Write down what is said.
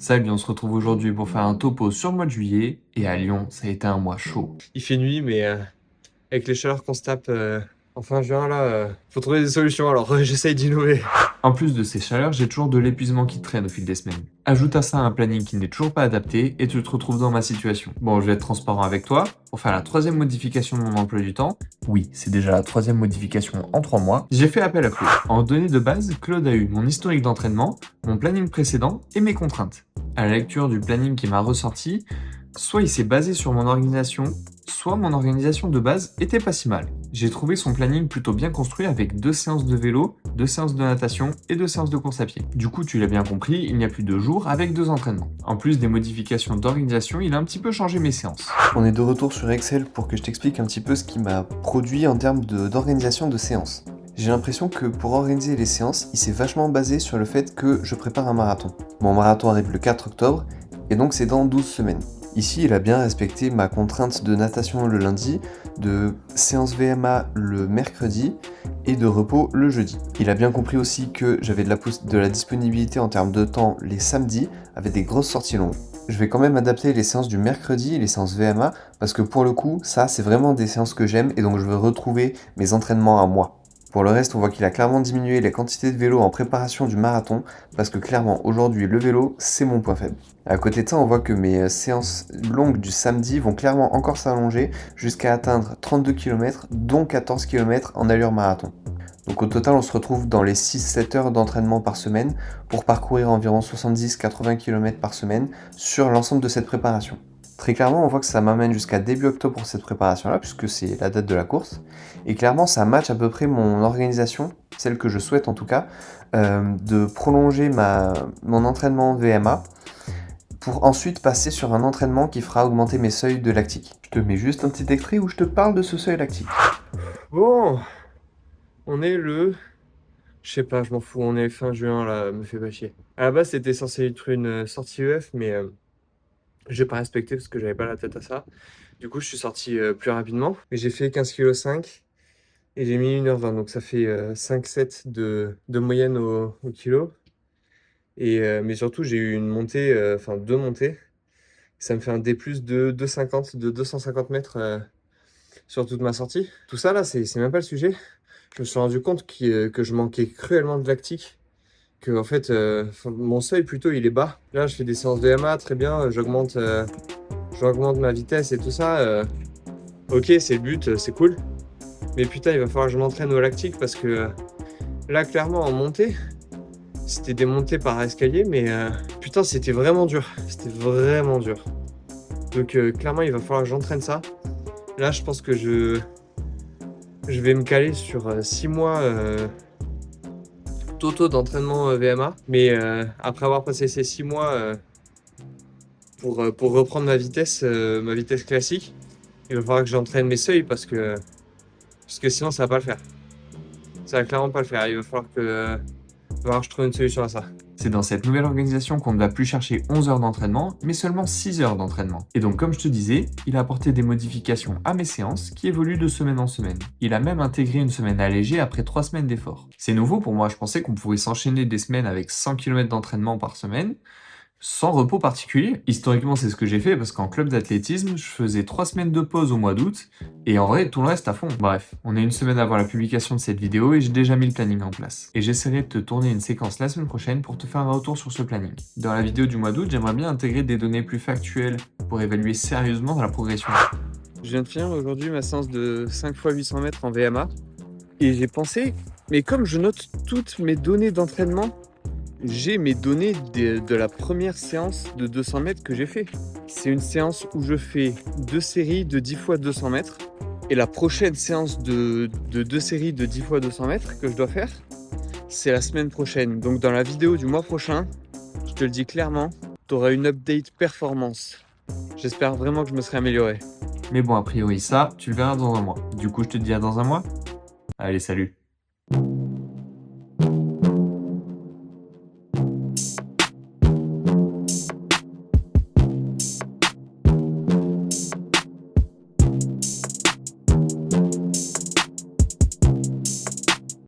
Salut, on se retrouve aujourd'hui pour faire un topo sur le mois de juillet. Et à Lyon, ça a été un mois chaud. Il fait nuit, mais avec les chaleurs qu'on se tape en fin juin, là, faut trouver des solutions. Alors, j'essaye d'innover. En plus de ces chaleurs, j'ai toujours de l'épuisement qui traîne au fil des semaines. Ajoute à ça un planning qui n'est toujours pas adapté et tu te retrouves dans ma situation. Bon, je vais être transparent avec toi. Pour faire la troisième modification de mon emploi du temps, oui, c'est déjà la troisième modification en 3 mois, j'ai fait appel à Claude. En données de base, Claude a eu mon historique d'entraînement, mon planning précédent et mes contraintes. À la lecture du planning qui m'a ressorti, soit il s'est basé sur mon organisation, soit mon organisation de base était pas si mal. J'ai trouvé son planning plutôt bien construit avec 2 séances de vélo, 2 séances de natation et 2 séances de course à pied. Du coup, tu l'as bien compris, il n'y a plus de jours avec 2 entraînements. En plus des modifications d'organisation, il a un petit peu changé mes séances. On est de retour sur Excel pour que je t'explique un petit peu ce qui m'a produit en termes d'organisation de séances. J'ai l'impression que pour organiser les séances, il s'est vachement basé sur le fait que je prépare un marathon. Mon marathon arrive le 4 octobre et donc c'est dans 12 semaines. Ici, il a bien respecté ma contrainte de natation le lundi, de séance VMA le mercredi et de repos le jeudi. Il a bien compris aussi que j'avais de la disponibilité en termes de temps les samedis avec des grosses sorties longues. Je vais quand même adapter les séances du mercredi et les séances VMA parce que pour le coup, ça c'est vraiment des séances que j'aime et donc je veux retrouver mes entraînements à moi. Pour le reste, on voit qu'il a clairement diminué les quantités de vélo en préparation du marathon parce que clairement aujourd'hui le vélo c'est mon point faible. À côté de ça, on voit que mes séances longues du samedi vont clairement encore s'allonger jusqu'à atteindre 32 km dont 14 km en allure marathon. Donc au total, on se retrouve dans les 6-7 heures d'entraînement par semaine pour parcourir environ 70-80 km par semaine sur l'ensemble de cette préparation. Très clairement, on voit que ça m'amène jusqu'à début octobre pour cette préparation-là, puisque c'est la date de la course. Et clairement, ça match à peu près mon organisation, celle que je souhaite en tout cas, de prolonger mon entraînement VMA pour ensuite passer sur un entraînement qui fera augmenter mes seuils de lactique. Je te mets juste un petit extrait où je te parle de ce seuil lactique. Bon, on est le... Je sais pas, je m'en fous, on est fin juin, là, me fait pas chier. À la base, c'était censé être une sortie EF, mais j'ai pas respecté parce que j'avais pas la tête à ça. Du coup, je suis sorti plus rapidement. Mais j'ai fait 15,5 kg et j'ai mis 1h20. Donc ça fait 5-7 de moyenne au kilo. Mais surtout, j'ai eu une montée, enfin 2 montées. Ça me fait un D+ de 2,50, de 250 mètres sur toute ma sortie. Tout ça, là, c'est même pas le sujet. Je me suis rendu compte que je manquais cruellement de lactique. Que, en fait, mon seuil, plutôt, il est bas. Là, je fais des séances de MA, très bien. J'augmente ma vitesse et tout ça. Ok, c'est le but, c'est cool. Mais putain, il va falloir que je m'entraîne au lactique parce que là, clairement, en montée, c'était des montées par escalier, mais putain, c'était vraiment dur. C'était vraiment dur. Donc, clairement, il va falloir que j'entraîne ça. Là, je pense que je vais me caler sur 6 mois totaux d'entraînement VMA. Mais après avoir passé ces 6 mois pour reprendre ma vitesse classique, il va falloir que j'entraîne mes seuils parce que sinon, ça va pas le faire. Ça va clairement pas le faire. Il va falloir que je trouve une solution à ça. C'est dans cette nouvelle organisation qu'on ne va plus chercher 11 heures d'entraînement, mais seulement 6 heures d'entraînement. Et donc comme je te disais, il a apporté des modifications à mes séances qui évoluent de semaine en semaine. Il a même intégré une semaine allégée après 3 semaines d'efforts. C'est nouveau pour moi, je pensais qu'on pouvait s'enchaîner des semaines avec 100 km d'entraînement par semaine, sans repos particulier. Historiquement, c'est ce que j'ai fait parce qu'en club d'athlétisme, je faisais 3 semaines de pause au mois d'août et en vrai, tout le reste à fond. Bref, on est une semaine avant la publication de cette vidéo et j'ai déjà mis le planning en place. Et j'essaierai de te tourner une séquence la semaine prochaine pour te faire un retour sur ce planning. Dans la vidéo du mois d'août, j'aimerais bien intégrer des données plus factuelles pour évaluer sérieusement la progression. Je viens de finir aujourd'hui ma séance de 5 x 800 mètres en VMA. Et j'ai pensé, mais comme je note toutes mes données d'entraînement, j'ai mes données de la première séance de 200 mètres que j'ai fait. C'est une séance où je fais 2 séries de 10 x 200 mètres. Et la prochaine séance de 2 séries de 10 x 200 mètres que je dois faire, c'est la semaine prochaine. Donc dans la vidéo du mois prochain, je te le dis clairement, tu auras une update performance. J'espère vraiment que je me serai amélioré. Mais bon, a priori ça, tu le verras dans un mois. Du coup, je te dis à dans un mois. Allez, salut!